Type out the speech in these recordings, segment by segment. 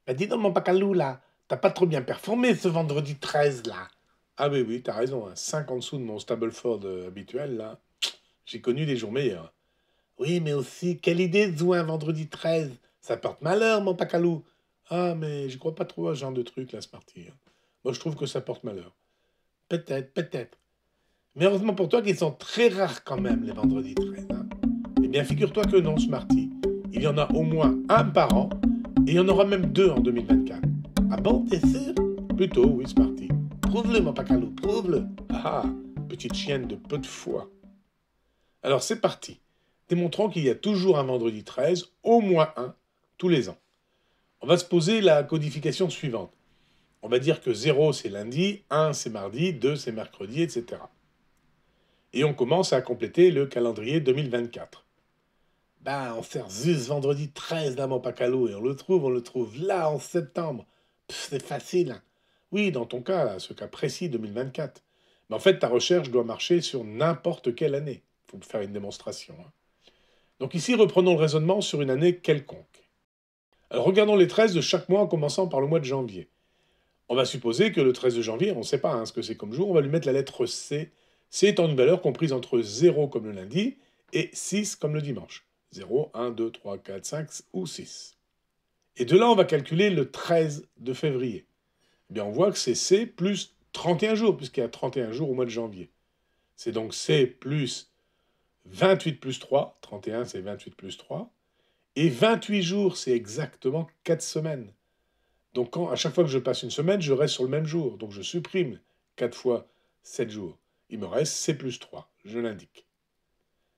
Bah dis donc, mon Pacalou, là, t'as pas trop bien performé ce vendredi 13, là. Ah oui, oui, t'as raison, hein. 5 en dessous de mon Stableford habituel, là. J'ai connu des jours meilleurs. Oui, mais aussi, quelle idée de jouer un vendredi 13. Ça porte malheur, mon Pacalou. Ah, mais je crois pas trop à ce genre de truc, là, ce parti, hein. Moi, je trouve que ça porte malheur. Peut-être, peut-être. Mais heureusement pour toi qu'ils sont très rares quand même, les vendredis 13, hein. Eh bien, figure-toi que non, Smarty. Il y en a au moins un par an, et il y en aura même deux en 2024. Ah bon, t'es sûr? Plutôt, oui, Smarty. Prouve-le, mon Pacalou, prouve-le. Ah ah, petite chienne de peu de foi. Alors c'est parti. Démontrons qu'il y a toujours un vendredi 13, au moins un, tous les ans. On va se poser la codification suivante. On va dire que 0 c'est lundi, 1 c'est mardi, 2 c'est mercredi, etc. Et on commence à compléter le calendrier 2024. Ben, on sert juste vendredi 13 là, mon Pacalou, et on le trouve là en septembre. C'est facile, hein. Oui, dans ton cas, là, ce cas précis 2024. Mais en fait, ta recherche doit marcher sur n'importe quelle année. Il faut me faire une démonstration, hein. Donc ici, reprenons le raisonnement sur une année quelconque. Alors regardons les 13 de chaque mois en commençant par le mois de janvier. On va supposer que le 13 de janvier, on ne sait pas hein, ce que c'est comme jour, on va lui mettre la lettre C. C étant une valeur comprise entre 0 comme le lundi et 6 comme le dimanche. 0, 1, 2, 3, 4, 5 ou 6. Et de là, on va calculer le 13 de février. Eh bien, on voit que c'est C plus 31 jours, puisqu'il y a 31 jours au mois de janvier. C'est donc C plus 28 plus 3. 31, c'est 28 plus 3. Et 28 jours, c'est exactement 4 semaines. Donc à chaque fois que je passe une semaine, je reste sur le même jour. Donc je supprime 4 fois 7 jours. Il me reste C plus 3, je l'indique.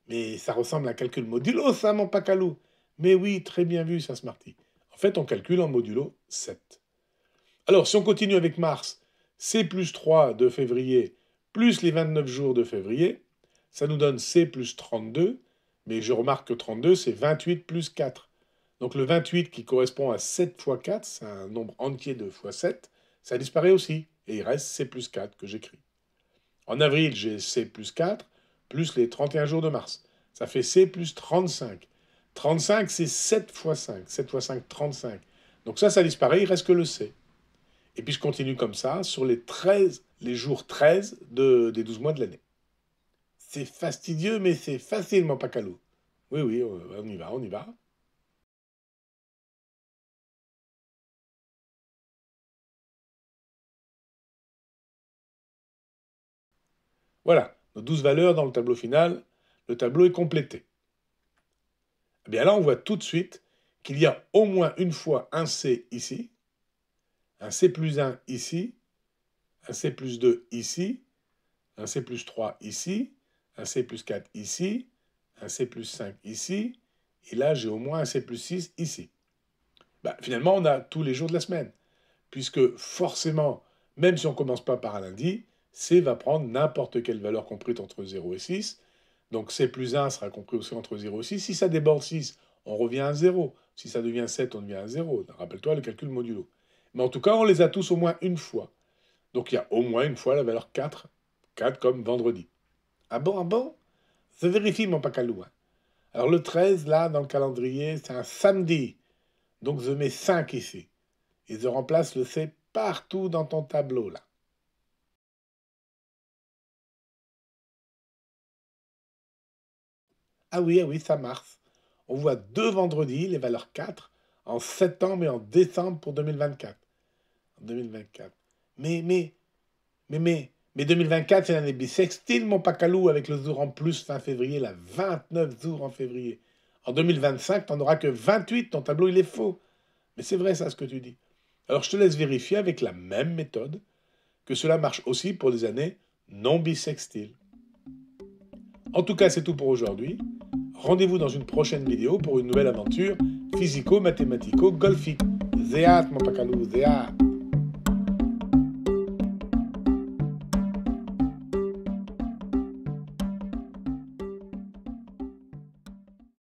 Mais ça ressemble à un calcul modulo, ça, mon Pacalou. Mais oui, très bien vu, ça, Smarty. En fait, on calcule en modulo 7. Alors, si on continue avec Mars, C plus 3 de février, plus les 29 jours de février, ça nous donne C plus 32. Mais je remarque que 32, c'est 28 plus 4. Donc le 28 qui correspond à 7 fois 4, c'est un nombre entier de fois 7, ça disparaît aussi. Et il reste C plus 4 que j'écris. En avril, j'ai C plus 4, plus les 31 jours de mars. Ça fait C plus 35. 35, c'est 7 fois 5. 7 fois 5, 35. Donc ça disparaît, il reste que le C. Et puis je continue comme ça sur les jours 13 des 12 mois de l'année. C'est fastidieux, mais c'est facile, mon Pacalou. Oui, oui, on y va, on y va. Voilà, nos 12 valeurs dans le tableau final. Le tableau est complété. Eh bien là, on voit tout de suite qu'il y a au moins une fois un C ici, un C plus 1 ici, un C plus 2 ici, un C plus 3 ici, un C plus 4 ici, un C plus 5 ici, et là j'ai au moins un C plus 6 ici. Bah, finalement, on a tous les jours de la semaine, puisque forcément, même si on ne commence pas par un lundi, C va prendre n'importe quelle valeur comprise entre 0 et 6. Donc C plus 1 sera compris aussi entre 0 et 6. Si ça déborde 6, on revient à 0. Si ça devient 7, on devient à 0. Rappelle-toi le calcul modulo. Mais en tout cas, on les a tous au moins une fois. Donc il y a au moins une fois la valeur 4. 4 comme vendredi. Ah bon, ah bon? Je vérifie mon Pacalou, hein. Alors le 13, là, dans le calendrier, c'est un samedi. Donc je mets 5 ici. Et je remplace le C partout dans ton tableau, là. Ah oui, ça marche. On voit deux vendredis, les valeurs 4, en septembre et en décembre pour 2024. En 2024. Mais 2024, c'est l'année bissextile, mon Pacalou, avec le jour en plus fin février, là, 29 jours en février. En 2025, t'en auras que 28, ton tableau, il est faux. Mais c'est vrai, ça, ce que tu dis. Alors, je te laisse vérifier avec la même méthode que cela marche aussi pour des années non bissextiles. En tout cas, c'est tout pour aujourd'hui. Rendez-vous dans une prochaine vidéo pour une nouvelle aventure physico-mathématico-golfique. Zéat, mon Pacalou, zéat.